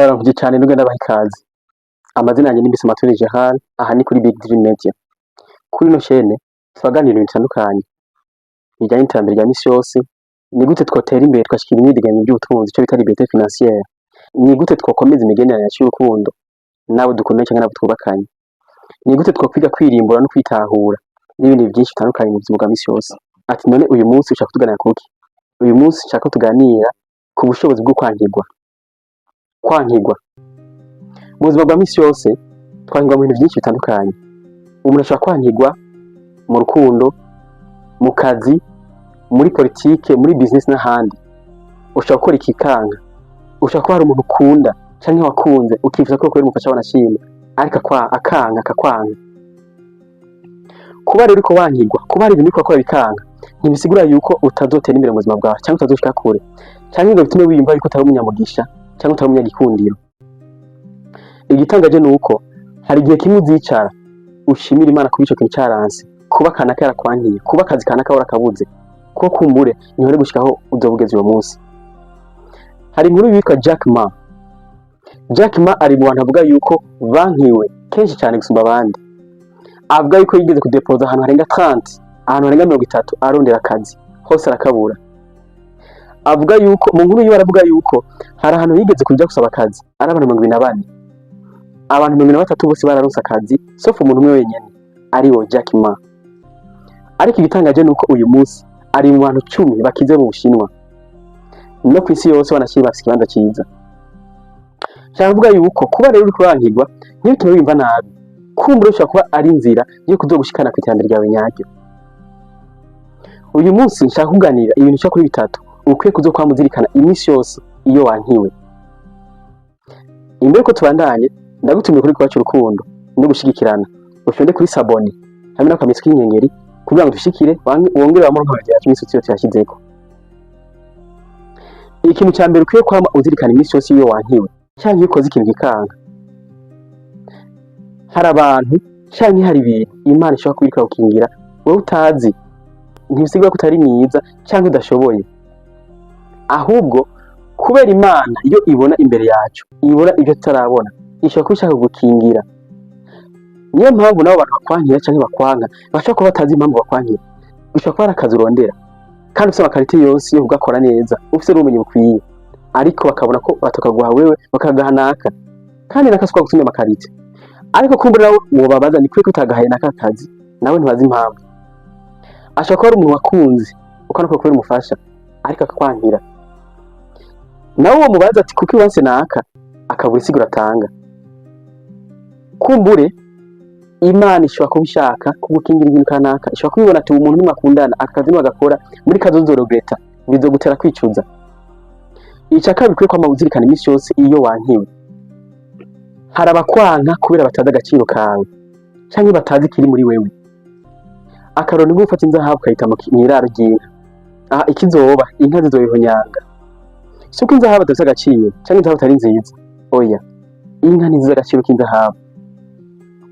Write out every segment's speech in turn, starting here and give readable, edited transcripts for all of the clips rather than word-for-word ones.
Ndaramvye cane nubwo ndabaha ikaze. Amazina yanje ni Mbisamature Gerard, aha ni kuri Big Dream Media. Kuri ino chaîne turaganira ibintu bitandukanye bijanye n'iterambere rya misi yose, ni gute twotera imbere twashikira imyidegemvyo by'ubutunzi ico bita liberté financière, ni gute twokomeza imigenderanire yacu y'urukundo n'abo dukundana canke n'abo twubakanye, ni gute twokwiga kwirimbura no kwitahura n'ibindi vyinshi bitandukanye mu buzima bwa misi yose. Ati none uyu munsi ushaka kutuganira kuki? Uyu munsi nshaka ko tuganira ku bushobozi bwo kwankirwa. Mu buzima bwa misi yose twankirwa mu bintu vyinshi bitandukanye. Umuntu ashobora kwankirwa mu rukundo, mu kazi, muri politike, muri business n'ahandi. Ushobora gukora ikikanka, ushobora kuba hari umuntu ukunda canke wakunze ukifuza ko kubera umufasha wanashimye ariko akanka akakwanga. Kuba rero uriko wankirwa, kuba hari ibintu uriko ukora bikanka, ntibisigura yuko utazotera imbere mu buzima bwawe canke utazoshika kure, canke ngo bitume wiyumva yuko utari umunyamugisha canke utari umunyagikundiro. Igitangaje nuko hari igihe kimwe uzicara ushimira Imana kuba ico kintu caranse, kuba kanaka yarakwankiye, kuba akazi kanaka warakabuze, ko kumbure nihore gushikaho uzobugeza uwo munsi. Hari inkuru yitwa Jack Ma. Jack Ma ari mu bantu avuga yuko bankiwe kenshi cyane gusumba abandi. Avuga yuko yigeze kudepoza ahantu harenga 30, ahantu harenga 30 arondera akazi, hose arakabura. Avuga yuko mu nkuru yiwe aravuga yuko hari ahantu yigeze kuja gusaba akazi, ari abantu 24. Abantu 23 bose bararonse akazi, sauf umuntu umwe wenyene, ariwo Jack Ma. Ariko igitangaje nuko uyu munsi ari mu bantu 10 bakize mu Bushinwa. No kwisi yose wanashimye bafise ikibanza ciza. Cyavuga yuko kuba rero uri kwankirwa ntibitume wimva nabi. Kumbura ushobora kuba ari inzira yo kuzogushikana kw'iterambere ryawe nyaryo. Uyu munsi nshaka kuganira ibintu cyo kuri bitatu ukwiye kuzokwamuzirikana imisi yose iyo wankiwe. Imbere ko tubandanye ndagutumiye kuri kwacu urukundo no gushigikirana. Ushonde kuri sabone hamwe n'akamitsi k'inkengeri kugira ngo dushikire wongere wa muntu wagira imisi yose yashizeko. Ikintu cya mbere ukwiye kwama uzirikana imisi yose iyo wankiwe cyangwa ukoze ikintu gikanka. Hari abantu cyangwa hari ibintu Imana ishobora kubirika ukingira wowe utazi, ntibisigura ko utari myiza cyangwa udashoboye, ahubwo kubera Imana iyo ibona imbere yacu ibona ibyo tutarabona ishobora kubishaka gukingira. Niyo mpamvu nabo abantu bakwankira cyangwa bakwanka bashobora kuba batazi impamvu bakwankira. Bishobora kuba ari akazi urondera kandi ufite amakarite yose yo kugakora neza, ufite n'ubumenyi bukwiye, ariko bakabona ko batokaguha wewe bakagahanaka kandi nakaswa gutumya amakarite. Ariko kumbura nawe wobabaza ni kuri ko utagahaye naka kazi nawe ntibazi impamvu. Ashobora kuba ari umuntu wakunze ukanako kubera umufasha ariko akakwankira. Nawe uwo mubaza ati kuki wanse naka akabura isigura atanga. Kumbure Imana ishobora kubishaka kugukingira ibintu kanaka, ishobora kubibona ati umuntu nimwakundana akazi n'agakora muri kazozo regreta bizogutera kwicuza. Ica kabiri kuri kwama uzirikana imisi yose iyo wankiwe. Hari abakwanka kubera batazi agaciro kawe canke batazi kiri muri wewe. Akaroni gufata inzahabu kayita mu iraro ry'inka. Aha ikizoba inka zizoyihonyanga. Suko inzahabu adafite agaciro canke inzahabu atari nziza. Oya, inka ni nziza agaciro k'inzahabu.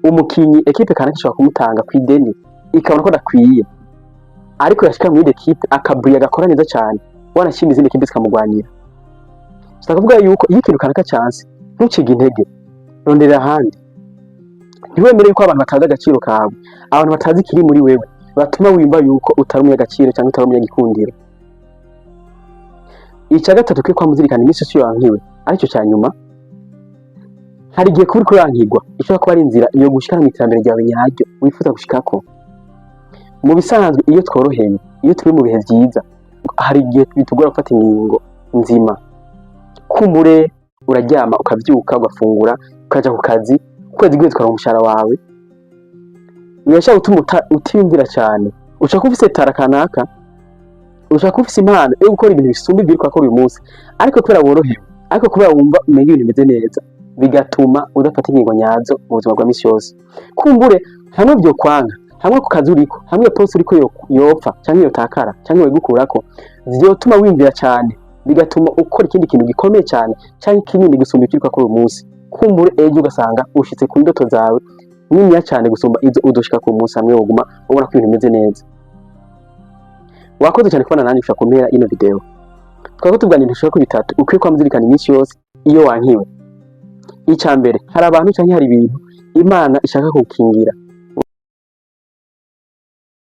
Umukinyi equipe kanaka ishobora kumutanga kw'ideni ikabona ko dakwiye, ariko yashika muri equipe akabuye agakora neza cyane, wanashimye izindi equipe zikamugwanira. Sitakuvuga yuko iyo ikintu kanaka chance ntucige intege, rondera ahandi. Ntiwemere yuko abantu batazi agaciro kawe, abantu batazi kiri muri wewe batuma wimba yuko utari umunyagaciro cyangwa utari umunyagikundiro. Ica gatatu kuri kwamuzirikana imisi yose yankiwe, aricyo cyanyuma. Hari igihe kuri yankirwa ishobora kuba ari inzira iyo gushikana mu iterambere ryawe nyaryo wifuza gushikako. Mu bisanzwe iyo tworoheye, iyo turi mu bihe byiza, hari igihe bitugora gufata ingingo nzima. Kumbure uraryama ukavyuka ugafungura ukaja ku kazi, kwezi gwezi ukaronka umushahara wawe, birashobora gutuma utiyumvira cyane. Ushaka ufise tara kanaka, ushaka ufise impano yo gukora ibintu bisumba ibyo ukora uyu munsi, ariko kubera worohewe, ariko kubera wumva umenye ibintu bimeze neza, bigatuma udafata ingingo nyazo mu buzima bwa misi yose. Kumbure hamwe byo kwanga, hamwe ku kazi uriko, hamwe poste uriko yopfa canke yotakara canke wigukurako, vyotuma wimvira cyane, bigatuma ukora ikindi kintu gikomeye cyane canke kinini gusumba ibyo ukora uyu munsi. Kumbure ejo ugasanga ushitse ku ndoto zawe niniya cyane gusumba izo udoshika ku munsi hamwe woguma ubona ko ibintu bimeze neza. Wakoze cyane kubana nanjye ushaka kumera ino video. Twako tuganira inshuro ku bitatu ukwiye kwamuzirikana imisi yose iyo wankiwe. Icya mbere, hari abantu canke hari ibintu Imana ishaka kugukingira